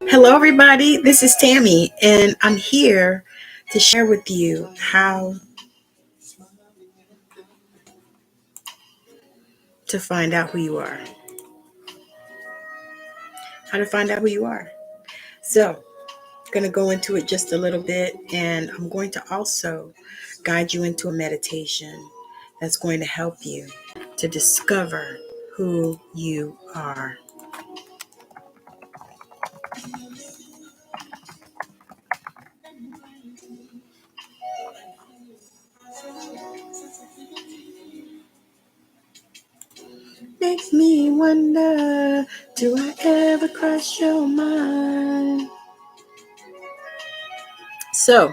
Hello, everybody. This is Tammy, and I'm here to share with you how to find out who you are. How to find out who you are. So, I'm going to go into it just a little bit, and I'm going to also guide you into a meditation that's going to help you to discover who you are. Makes me wonder, do I ever cross your mind? So,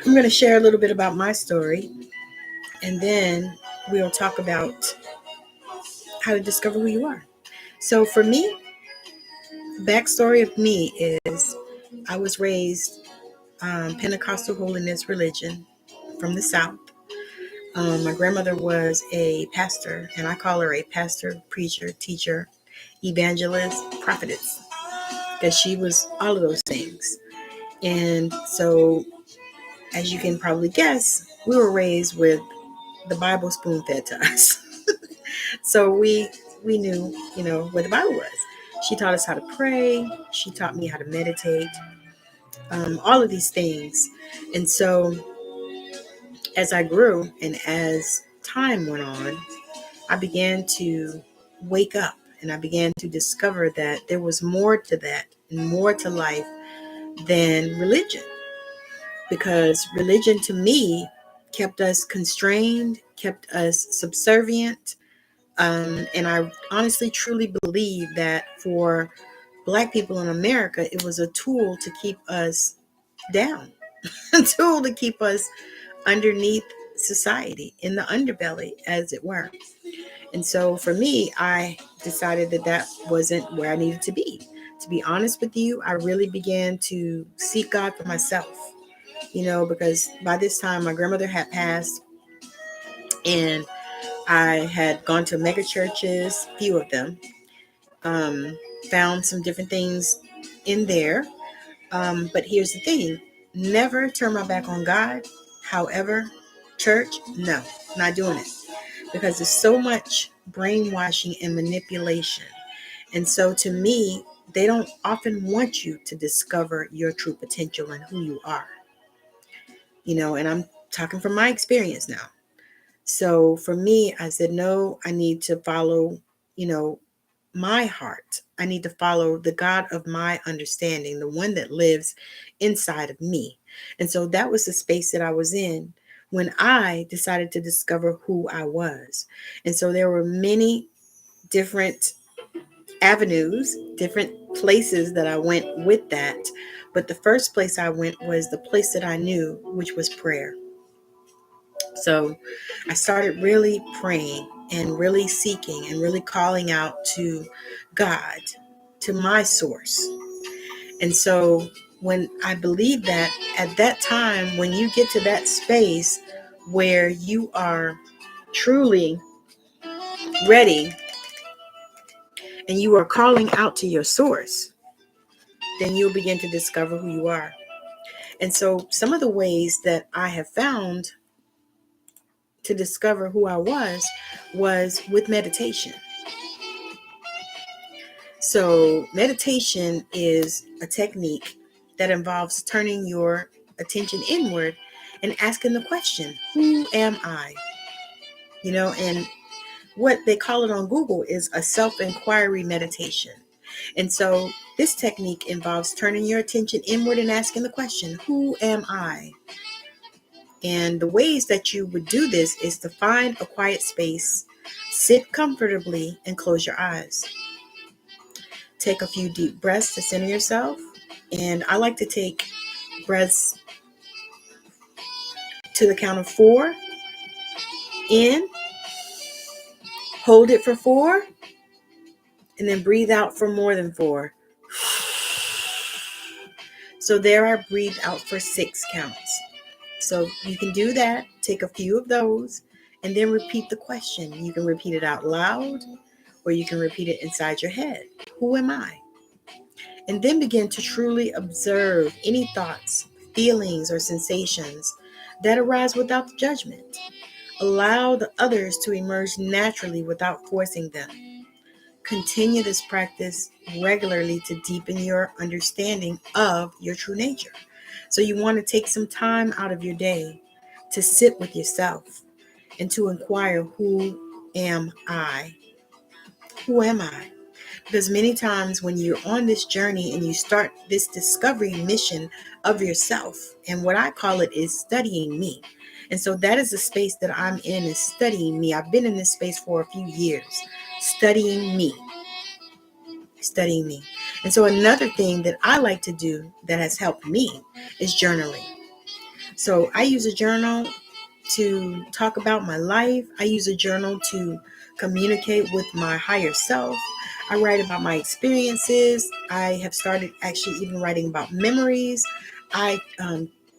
I'm going to share a little bit about my story, and then we'll talk about how to discover who you are. So for me, the backstory of me is I was raised Pentecostal holiness religion from the South. My grandmother was a pastor, and I call her a pastor, preacher, teacher, evangelist, prophetess, because she was all of those things. And so, as you can probably guess, we were raised with the Bible spoon fed to us. So we knew, what the Bible was. She taught us how to pray. She taught me how to meditate, all of these things. And so as I grew and as time went on, I began to wake up and I began to discover that there was more to that and more to life than religion. Because religion to me kept us constrained, kept us subservient. And I honestly, truly believe that for Black people in America, it was a tool to keep us down, a tool to keep us underneath society, in the underbelly, as it were. And so for me, I decided that that wasn't where I needed to be. To be honest with you, I really began to seek God for myself, because by this time my grandmother had passed, and I had gone to mega churches, few of them, found some different things in there. But here's the thing, never turn my back on God. However, church, no, not doing it, because there's so much brainwashing and manipulation. And so to me, they don't often want you to discover your true potential and who you are, and I'm talking from my experience now. So for me, I said, no, I need to follow, my heart. I need to follow the God of my understanding, the one that lives inside of me. And so that was the space that I was in when I decided to discover who I was. And so there were many different avenues, different places that I went with that. But the first place I went was the place that I knew, which was prayer. So I started really praying and really seeking and really calling out to God, to my source. And so when I believe that at that time, when you get to that space where you are truly ready and you are calling out to your source, then you'll begin to discover who you are. And so some of the ways that I have found to discover who I was with meditation. So meditation is a technique that involves turning your attention inward and asking the question, who am I? And what they call it on Google is a self-inquiry meditation. And so this technique involves turning your attention inward and asking the question, who am I? And the ways that you would do this is to find a quiet space, sit comfortably, and close your eyes. Take a few deep breaths to center yourself. And I like to take breaths to the count of 4. In, hold it for 4, and then breathe out for more than 4. So there I breathed out for 6 counts. So you can do that, take a few of those, and then repeat the question. You can repeat it out loud, or you can repeat it inside your head. Who am I? And then begin to truly observe any thoughts, feelings, or sensations that arise without judgment. Allow the others to emerge naturally without forcing them. Continue this practice regularly to deepen your understanding of your true nature. So you want to take some time out of your day to sit with yourself and to inquire, who am I? Who am I? Because many times when you're on this journey and you start this discovery mission of yourself, and what I call it is studying me. And so that is the space that I'm in, is studying me. I've been in this space for a few years, studying me. Studying me. And so another thing that I like to do that has helped me is journaling. So I use a journal to talk about my life. I use a journal to communicate with my higher self. I write about my experiences. I have started actually even writing about memories. I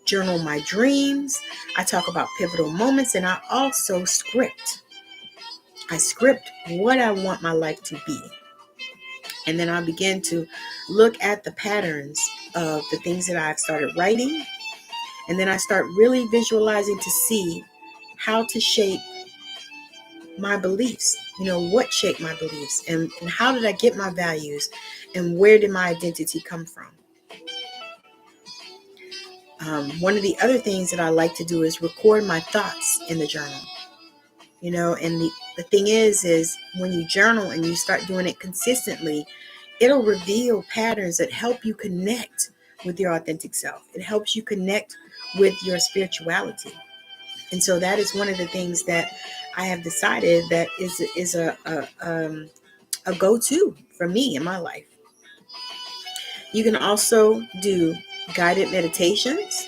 journal my dreams. I talk about pivotal moments, and I also script. I script what I want my life to be. And then I begin to look at the patterns of the things that I've started writing. And then I start really visualizing to see how to shape my beliefs. What shaped my beliefs, and how did I get my values, and where did my identity come from? One of the other things that I like to do is record my thoughts in the journal. And the thing is when you journal and you start doing it consistently, it'll reveal patterns that help you connect with your authentic self. It helps you connect with your spirituality. And so that is one of the things that I have decided that is a go-to for me in my life. You can also do guided meditations.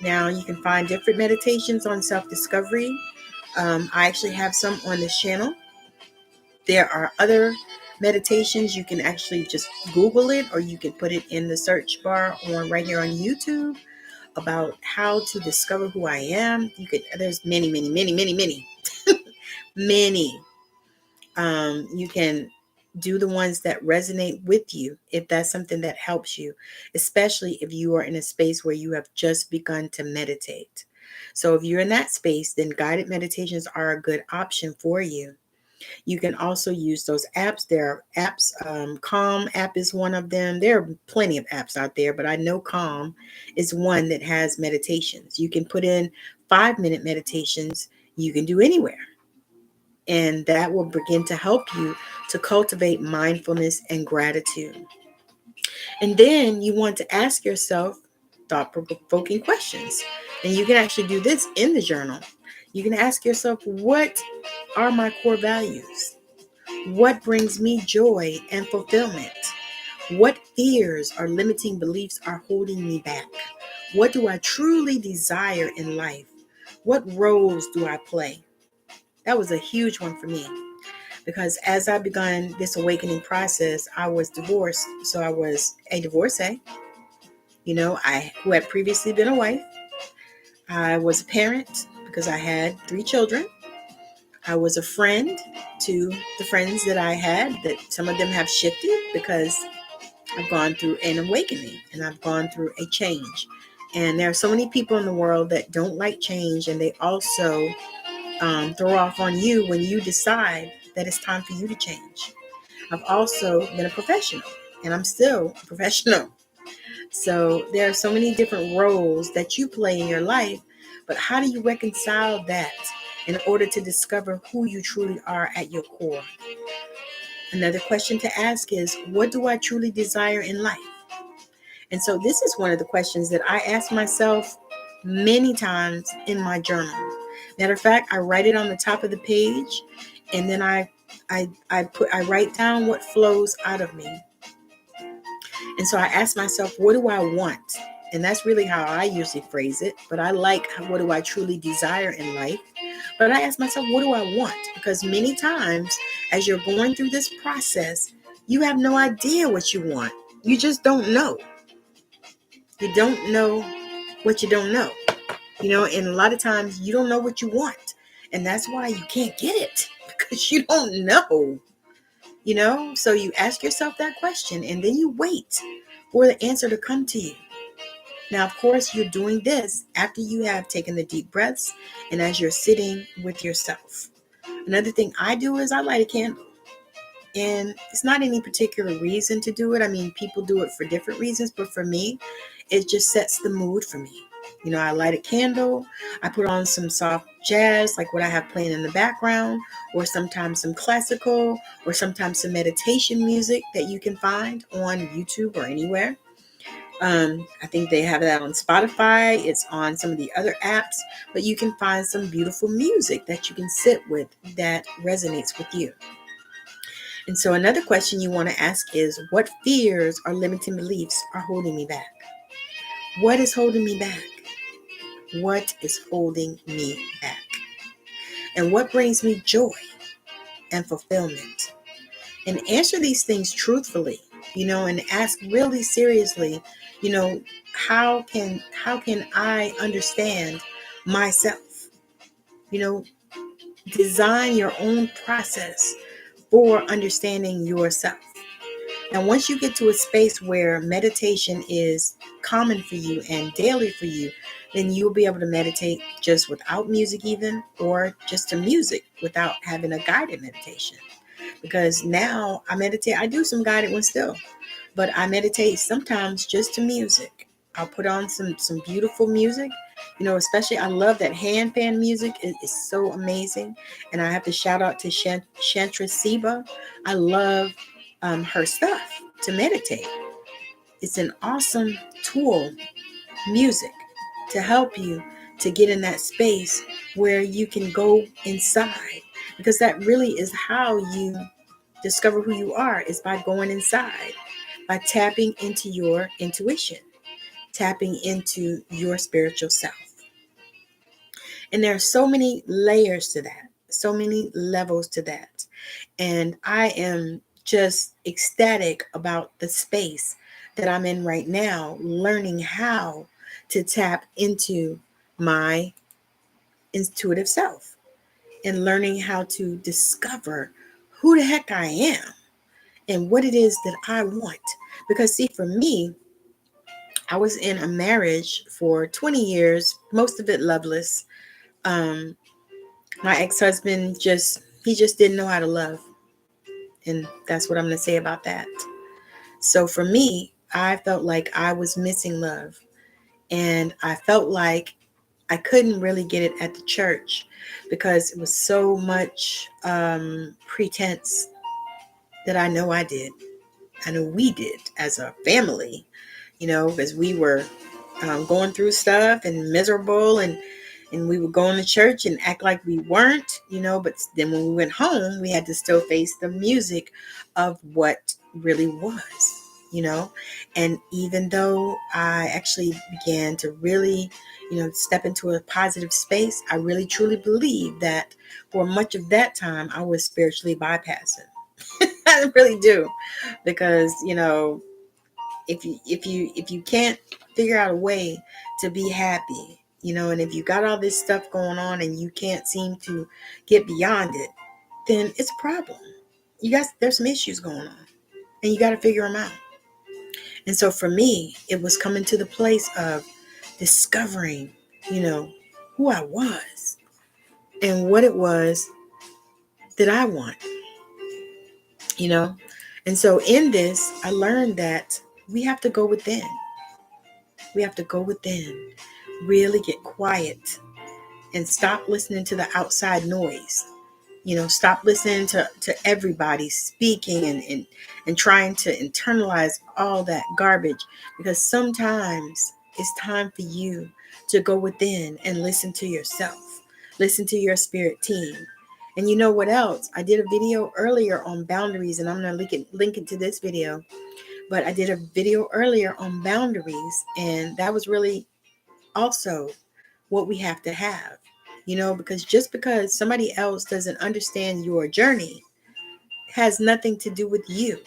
Now you can find different meditations on self-discovery. I actually have some on this channel. There are other meditations. You can actually just Google it, or you can put it in the search bar right here on YouTube about how to discover who I am. There's many, many, many, many, many, many. You can do the ones that resonate with you if that's something that helps you, especially if you are in a space where you have just begun to meditate. So if you're in that space, then guided meditations are a good option for you. You can also use those apps. There are apps. Calm app is one of them. There are plenty of apps out there, but I know Calm is one that has meditations. You can put in 5-minute meditations. You can do anywhere. And that will begin to help you to cultivate mindfulness and gratitude. And then you want to ask yourself thought-provoking questions. And you can actually do this in the journal. You can ask yourself, what are my core values? What brings me joy and fulfillment? What fears or limiting beliefs are holding me back? What do I truly desire in life? What roles do I play? That was a huge one for me, because as I began this awakening process, I was divorced. So I was a divorcee, who had previously been a wife. I was a parent because I had 3 children. I was a friend to the friends that I had, that some of them have shifted because I've gone through an awakening and I've gone through a change. And there are so many people in the world that don't like change, and they also throw off on you when you decide that it's time for you to change. I've also been a professional, and I'm still a professional. So there are so many different roles that you play in your life, but how do you reconcile that in order to discover who you truly are at your core? Another question to ask is, what do I truly desire in life? And so this is one of the questions that I ask myself many times in my journal. Matter of fact, I write it on the top of the page, and then I write down what flows out of me. And so I ask myself, what do I want? And that's really how I usually phrase it. But I like, what do I truly desire in life? But I ask myself, what do I want? Because many times as you're going through this process, you have no idea what you want. You just don't know. You don't know what you don't know. And a lot of times you don't know what you want. And that's why you can't get it, because you don't know. So you ask yourself that question and then you wait for the answer to come to you. Now, of course, you're doing this after you have taken the deep breaths and as you're sitting with yourself. Another thing I do is I light a candle. And it's not any particular reason to do it. I mean, people do it for different reasons, but for me, it just sets the mood for me. I light a candle, I put on some soft jazz, like what I have playing in the background, or sometimes some classical, or sometimes some meditation music that you can find on YouTube or anywhere. I think they have that on Spotify. It's on some of the other apps, but you can find some beautiful music that you can sit with that resonates with you. And so another question you want to ask is, what fears or limiting beliefs are holding me back? What is holding me back? What is holding me back? And what brings me joy and fulfillment? And answer these things truthfully, and ask really seriously, how can I understand myself? Design your own process for understanding yourself. And once you get to a space where meditation is common for you and daily for you, then you'll be able to meditate just without music even, or just to music without having a guided meditation. Because now I meditate, I do some guided ones still, but I meditate sometimes just to music. I'll put on some beautiful music, especially I love that hand pan music. It is so amazing. And I have to shout out to Chantra Siba. I love her stuff to meditate. It's an awesome tool, music, to help you to get in that space where you can go inside, because that really is how you discover who you are, is by going inside, by tapping into your intuition, tapping into your spiritual self. And there are so many layers to that, so many levels to that. And I am just ecstatic about the space that I'm in right now, learning how to tap into my intuitive self and learning how to discover who the heck I am and what it is that I want. Because see, for me, I was in a marriage for 20 years, most of it loveless. My ex-husband he just didn't know how to love. And that's what I'm going to say about that. So for me, I felt like I was missing love. And I felt like I couldn't really get it at the church because it was so much pretense that I know I did. I know we did as a family, because we were going through stuff and miserable, and we would go into church and act like we weren't, but then when we went home, we had to still face the music of what really was, and even though I actually began to really, step into a positive space, I really truly believe that for much of that time, I was spiritually bypassing. I really do, because, if you can't figure out a way to be happy, and if you got all this stuff going on and you can't seem to get beyond it, then it's a problem. There's some issues going on and you got to figure them out. And so for me, it was coming to the place of discovering, who I was and what it was that I want, And so in this, I learned that we have to go within. We have to go within, really get quiet and stop listening to the outside noise. Stop listening to everybody speaking and trying to internalize all that garbage, because sometimes it's time for you to go within and listen to yourself, listen to your spirit team. And you know what else? I did a video earlier on boundaries, and I'm going to link it to this video. But I did a video earlier on boundaries, and that was really also what we have to have, because just because somebody else doesn't understand your journey has nothing to do with you,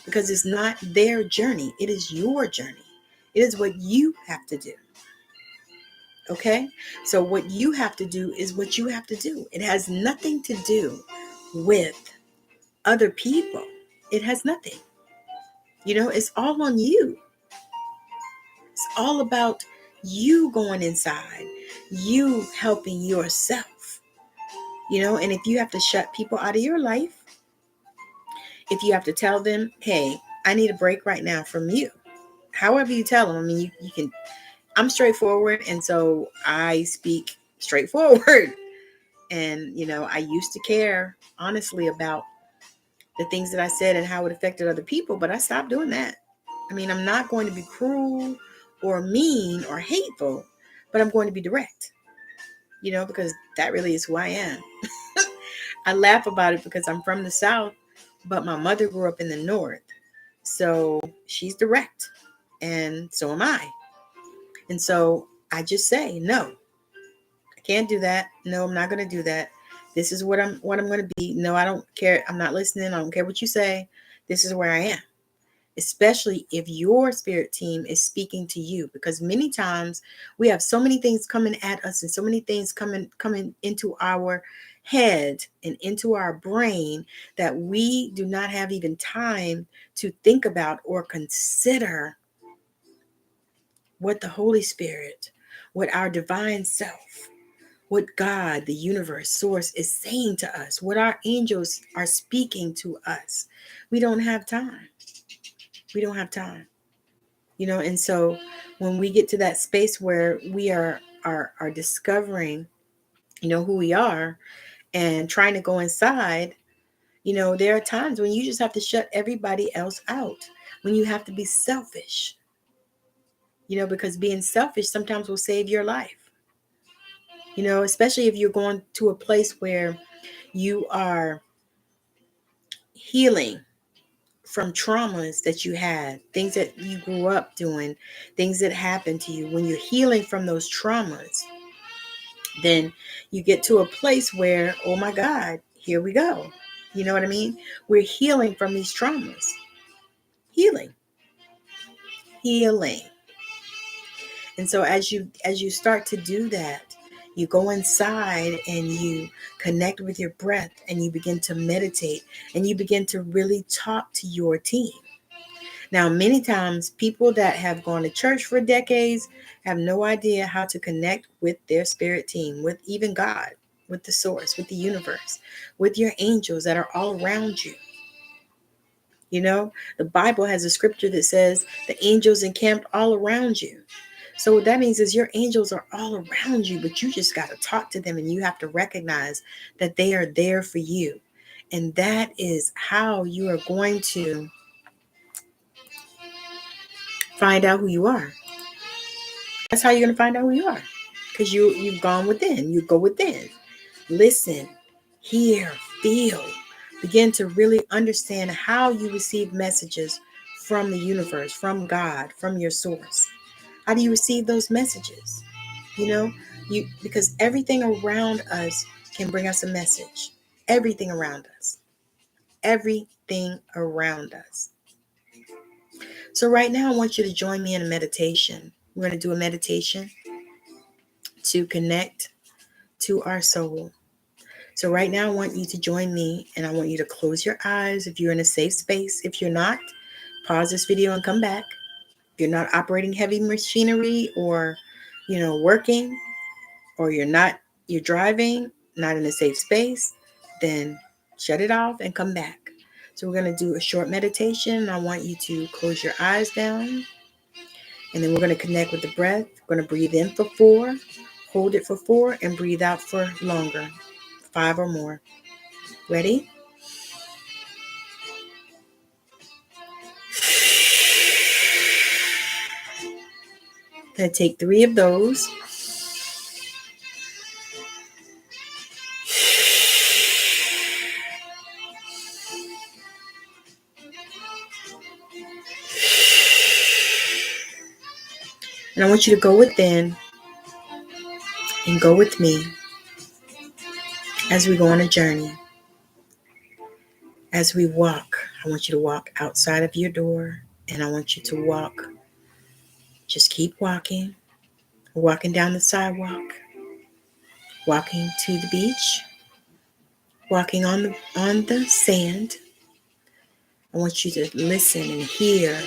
because it's not their journey. It is your journey. It is what you have to do. Okay? So what you have to do is what you have to do. It has nothing to do with other people. It has nothing. It's all on you. It's all about you going inside, you helping yourself, and if you have to shut people out of your life, if you have to tell them, hey, I need a break right now from you, however you tell them, I mean, you can, I'm straightforward. And so I speak straightforward. And, I used to care honestly about the things that I said and how it affected other people, but I stopped doing that. I mean, I'm not going to be cruel or mean or hateful, but I'm going to be direct, because that really is who I am. I laugh about it because I'm from the South, but my mother grew up in the North. So she's direct, and so am I. And so I just say, no, I can't do that. No, I'm not going to do that. This is what I'm going to be. No, I don't care. I'm not listening. I don't care what you say. This is where I am. Especially if your spirit team is speaking to you, because many times we have so many things coming at us and so many things coming into our head and into our brain that we do not have even time to think about or consider what the Holy Spirit, what our divine self, what God, the universe, source is saying to us, what our angels are speaking to us. We don't have time. We don't have time. And so when we get to that space where we are discovering, who we are and trying to go inside, there are times when you just have to shut everybody else out, when you have to be selfish, because being selfish sometimes will save your life, especially if you're going to a place where you are healing from traumas that you had, things that you grew up doing, things that happened to you. When you're healing from those traumas, then you get to a place where, oh my God, here we go. You know what I mean? We're healing from these traumas. Healing. And so as you start to do that, you go inside and you connect with your breath and you begin to meditate and you begin to really talk to your team. Now, many times people that have gone to church for decades have no idea how to connect with their spirit team, with even God, with the source, with the universe, with your angels that are all around you. The Bible has a scripture that says the angels encamped all around you. So what that means is your angels are all around you, but you just got to talk to them and you have to recognize that they are there for you. And that is how you are going to find out who you are. That's how you're going to find out who you are. Because you've gone within. You go within. Listen, hear, feel. Begin to really understand how you receive messages from the universe, from God, from your source. How do you receive those messages? Because everything around us can bring us a message. Everything around us. Everything around us. So right now, I want you to join me in a meditation. We're going to do a meditation to connect to our soul. So right now, I want you to join me and I want you to close your eyes if you're in a safe space. If you're not, pause this video and come back. If you're not operating heavy machinery or, working, or you're driving, not in a safe space, then shut it off and come back. So we're going to do a short meditation. I want you to close your eyes down. And then we're going to connect with the breath. We're going to breathe in for 4, hold it for 4, and breathe out for longer, 5 or more. Ready? Going to take 3 of those. And I want you to go within and go with me as we go on a journey. As we walk, I want you to walk outside of your door, and I want you to walk. Just keep walking down the sidewalk, walking to the beach, walking on the sand, I want you to listen and hear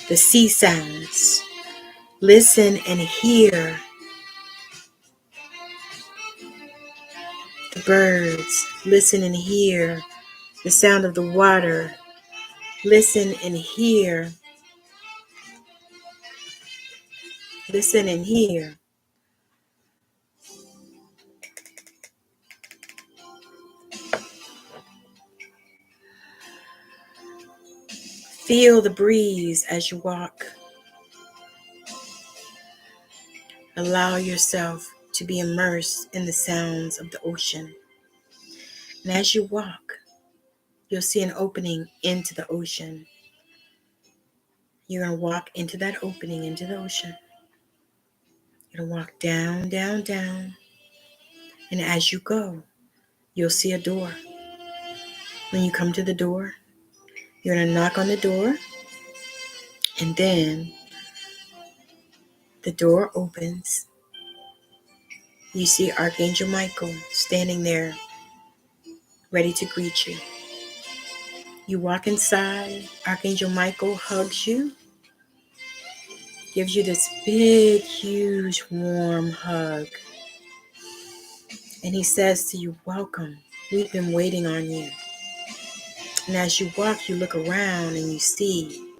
the sea sounds. Listen and hear the birds. Listen and hear the sound of the water. Listen and hear. Listen and hear. Feel the breeze as you walk. Allow yourself to be immersed in the sounds of the ocean. And as you walk, you'll see an opening into the ocean. You're going to walk into that opening into the ocean. You're going to walk down, down, down. And as you go, you'll see a door. When you come to the door, you're going to knock on the door. And then the door opens. You see Archangel Michael standing there, ready to greet you. You walk inside. Archangel Michael hugs you, gives you this big, huge, warm hug. And he says to you, welcome. We've been waiting on you. And as you walk, you look around and you see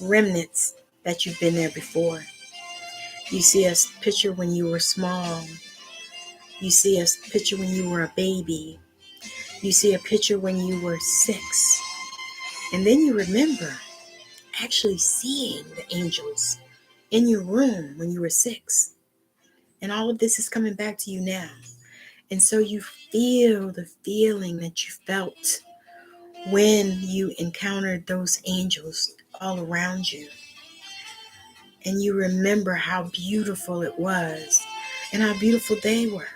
remnants that you've been there before. You see a picture when you were small. You see a picture when you were a baby. You see a picture when you were 6. And then you remember actually seeing the angels in your room when you were 6. And all of this is coming back to you now. And so you feel the feeling that you felt when you encountered those angels all around you. And you remember how beautiful it was and how beautiful they were.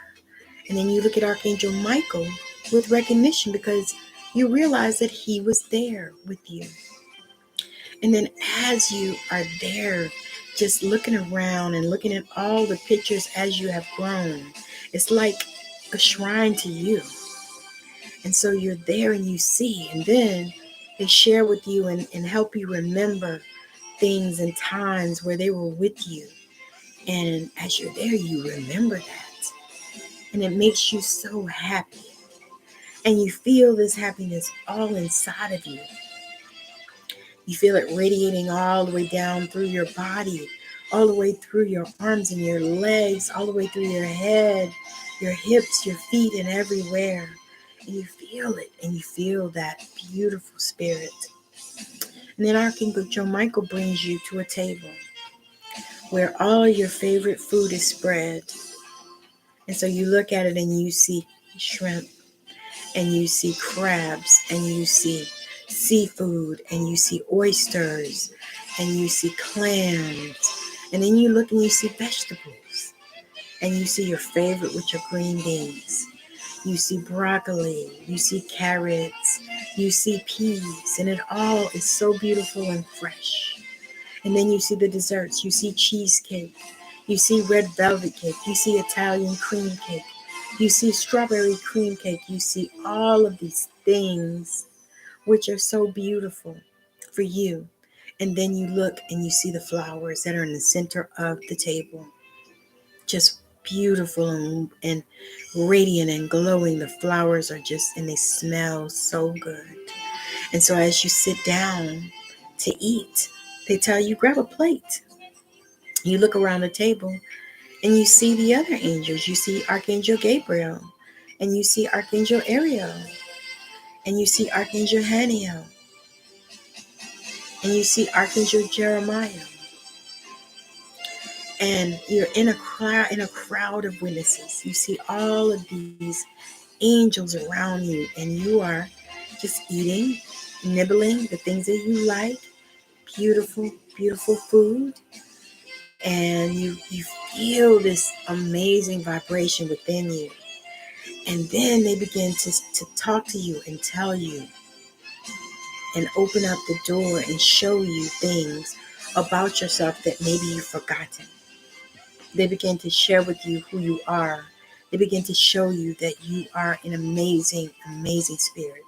And then you look at Archangel Michael with recognition because you realize that he was there with you. And then as you are there, just looking around and looking at all the pictures as you have grown, it's like a shrine to you. And so you're there and you see, and then they share with you and help you remember things and times where they were with you. And as you're there, you remember that. And it makes you so happy. And you feel this happiness all inside of you. You feel it radiating all the way down through your body, all the way through your arms and your legs, all the way through your head, your hips, your feet, and everywhere. And you feel it, and you feel that beautiful spirit. And then Archangel Michael brings you to a table where all your favorite food is spread. And so you look at it and you see shrimp, and you see crabs, and you see seafood, and you see oysters, and you see clams. And then you look and you see vegetables, and you see your favorite, which are green beans. You see broccoli, you see carrots, you see peas, and it all is so beautiful and fresh. And then you see the desserts. You see cheesecake, you see red velvet cake, you see Italian cream cake, you see strawberry cream cake, you see all of these things which are so beautiful for you. And then you look and you see the flowers that are in the center of the table. Just beautiful and radiant and glowing. The flowers are just, and they smell so good. And so as you sit down to eat, they tell you, grab a plate. You look around the table and you see the other angels. You see Archangel Gabriel, and you see Archangel Ariel, and you see Archangel Haniel, and you see Archangel Jeremiah. And you're in a crowd of witnesses. You see all of these angels around you, and you are just eating, nibbling the things that you like, beautiful, beautiful food. And you feel this amazing vibration within you. And then they begin to talk to you and tell you and open up the door and show you things about yourself that maybe you've forgotten. They begin to share with you who you are. They begin to show you that you are an amazing, amazing spirit.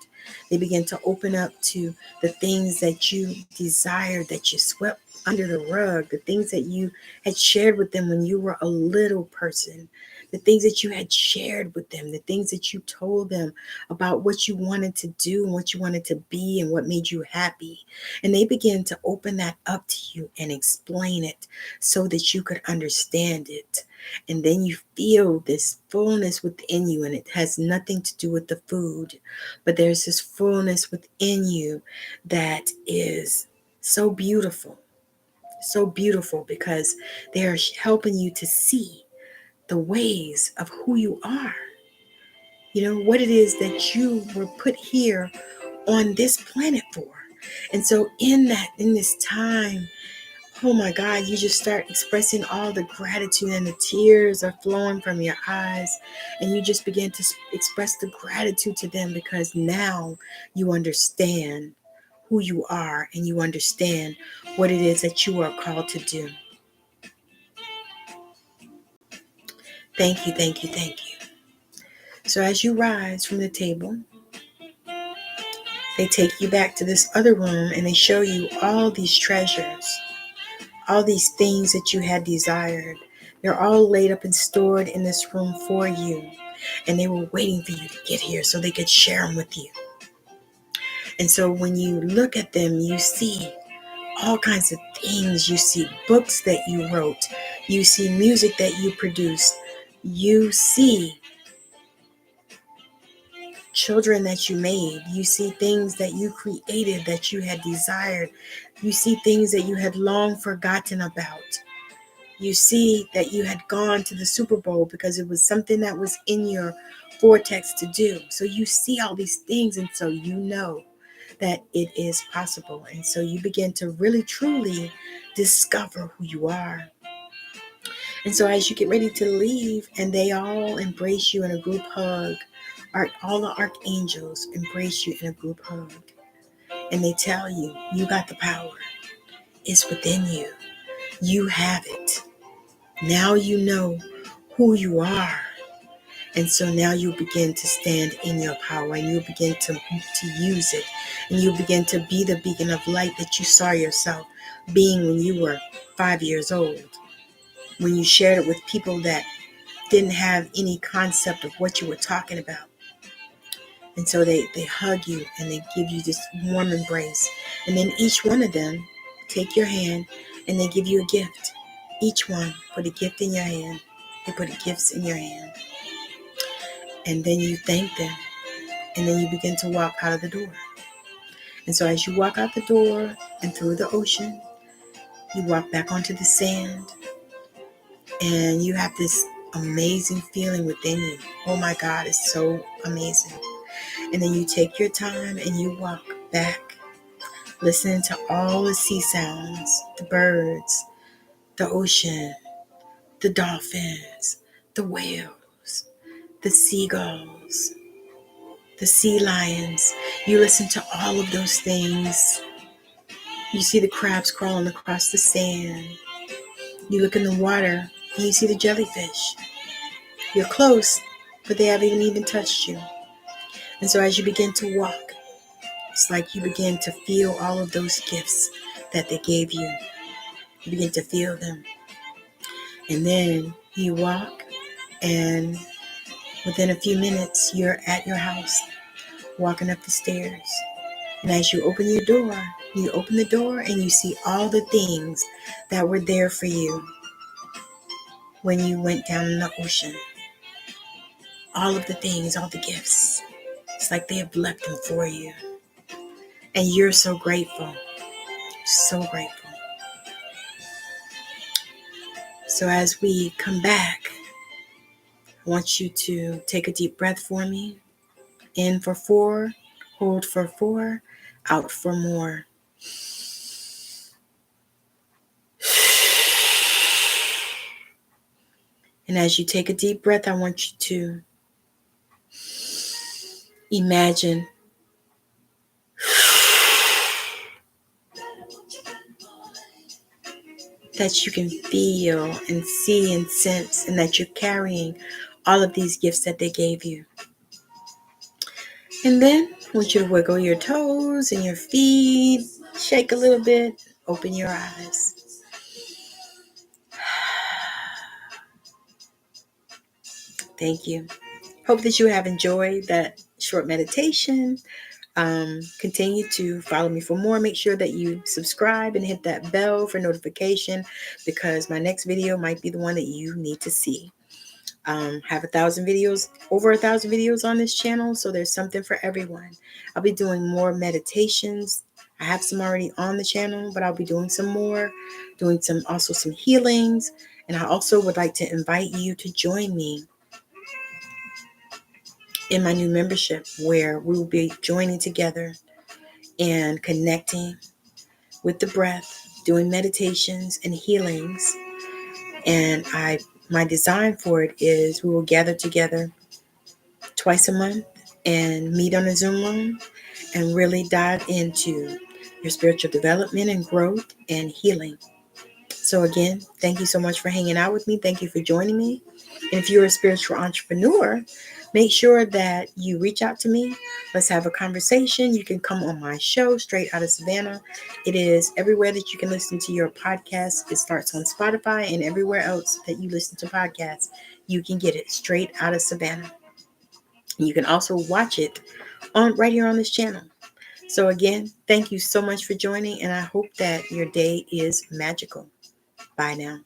They begin to open up to the things that you desired, that you swept under the rug, the things that you had shared with them when you were a little person, the things that you had shared with them, the things that you told them about what you wanted to do and what you wanted to be and what made you happy. And they begin to open that up to you and explain it so that you could understand it. And then you feel this fullness within you, and it has nothing to do with the food, but there's this fullness within you that is so beautiful because they're helping you to see the ways of who you are. You know, what it is that you were put here on this planet for. And so in this time, oh my God, you just start expressing all the gratitude, and the tears are flowing from your eyes. And you just begin to express the gratitude to them, because now you understand who you are and you understand what it is that you are called to do. Thank you, thank you, thank you. So as you rise from the table, they take you back to this other room and they show you all these treasures, all these things that you had desired. They're all laid up and stored in this room for you. And they were waiting for you to get here so they could share them with you. And so when you look at them, you see all kinds of things. You see books that you wrote. You see music that you produced. You see children that you made. You see things that you created that you had desired. You see things that you had long forgotten about. You see that you had gone to the Super Bowl because it was something that was in your vortex to do. So you see all these things, and so you know that it is possible. And so you begin to really, truly discover who you are. And so as you get ready to leave, and they all embrace you in a group hug, all the archangels embrace you in a group hug. And they tell you, you got the power. It's within you. You have it. Now you know who you are. And so now you begin to stand in your power, and you begin to use it. And you begin to be the beacon of light that you saw yourself being when you were 5 years old. When you shared it with people that didn't have any concept of what you were talking about. And so they hug you and they give you this warm embrace. And then each one of them take your hand and they give you a gift. Each one put a gift in your hand. They put gifts in your hand. And then you thank them. And then you begin to walk out of the door. And so as you walk out the door and through the ocean, you walk back onto the sand. And you have this amazing feeling within you. Oh my God, it's so amazing. And then you take your time and you walk back, listening to all the sea sounds, the birds, the ocean, the dolphins, the whales, the seagulls, the sea lions. You listen to all of those things. You see the crabs crawling across the sand. You look in the water and you see the jellyfish. You're close, but they haven't even touched you. And so as you begin to walk, it's like you begin to feel all of those gifts that they gave you. You begin to feel them. And then you walk, and within a few minutes, you're at your house, walking up the stairs. And as you open the door and you see all the things that were there for you when you went down in the ocean. All of the things, all the gifts. It's like they have left them for you. And you're so grateful. So grateful. So as we come back, I want you to take a deep breath for me. In for 4, hold for 4, out for more. And as you take a deep breath, I want you to imagine that you can feel and see and sense, and that you're carrying all of these gifts that they gave you. And then I want you to wiggle your toes and your feet, shake a little bit, open your eyes. Thank you. Hope that you have enjoyed that short meditation. Continue to follow me for more. Make sure that you subscribe and hit that bell for notification, because my next video might be the one that you need to see. Have over 1,000 videos on this channel, so there's something for everyone. I'll be doing more meditations. I have some already on the channel, but I'll be doing some more, doing some healings, and I also would like to invite you to join me in my new membership, where we will be joining together and connecting with the breath, doing meditations and healings. And my design for it is we will gather together twice a month and meet on a Zoom room and really dive into your spiritual development and growth and healing. So again, thank you so much for hanging out with me. Thank you for joining me. And if you're a spiritual entrepreneur, make sure that you reach out to me. Let's have a conversation. You can come on my show, Straight Outta Savannah. It is everywhere that you can listen to your podcast. It starts on Spotify and everywhere else that you listen to podcasts. You can get it, Straight Outta Savannah. You can also watch it right here on this channel. So again, thank you so much for joining, and I hope that your day is magical. Bye now.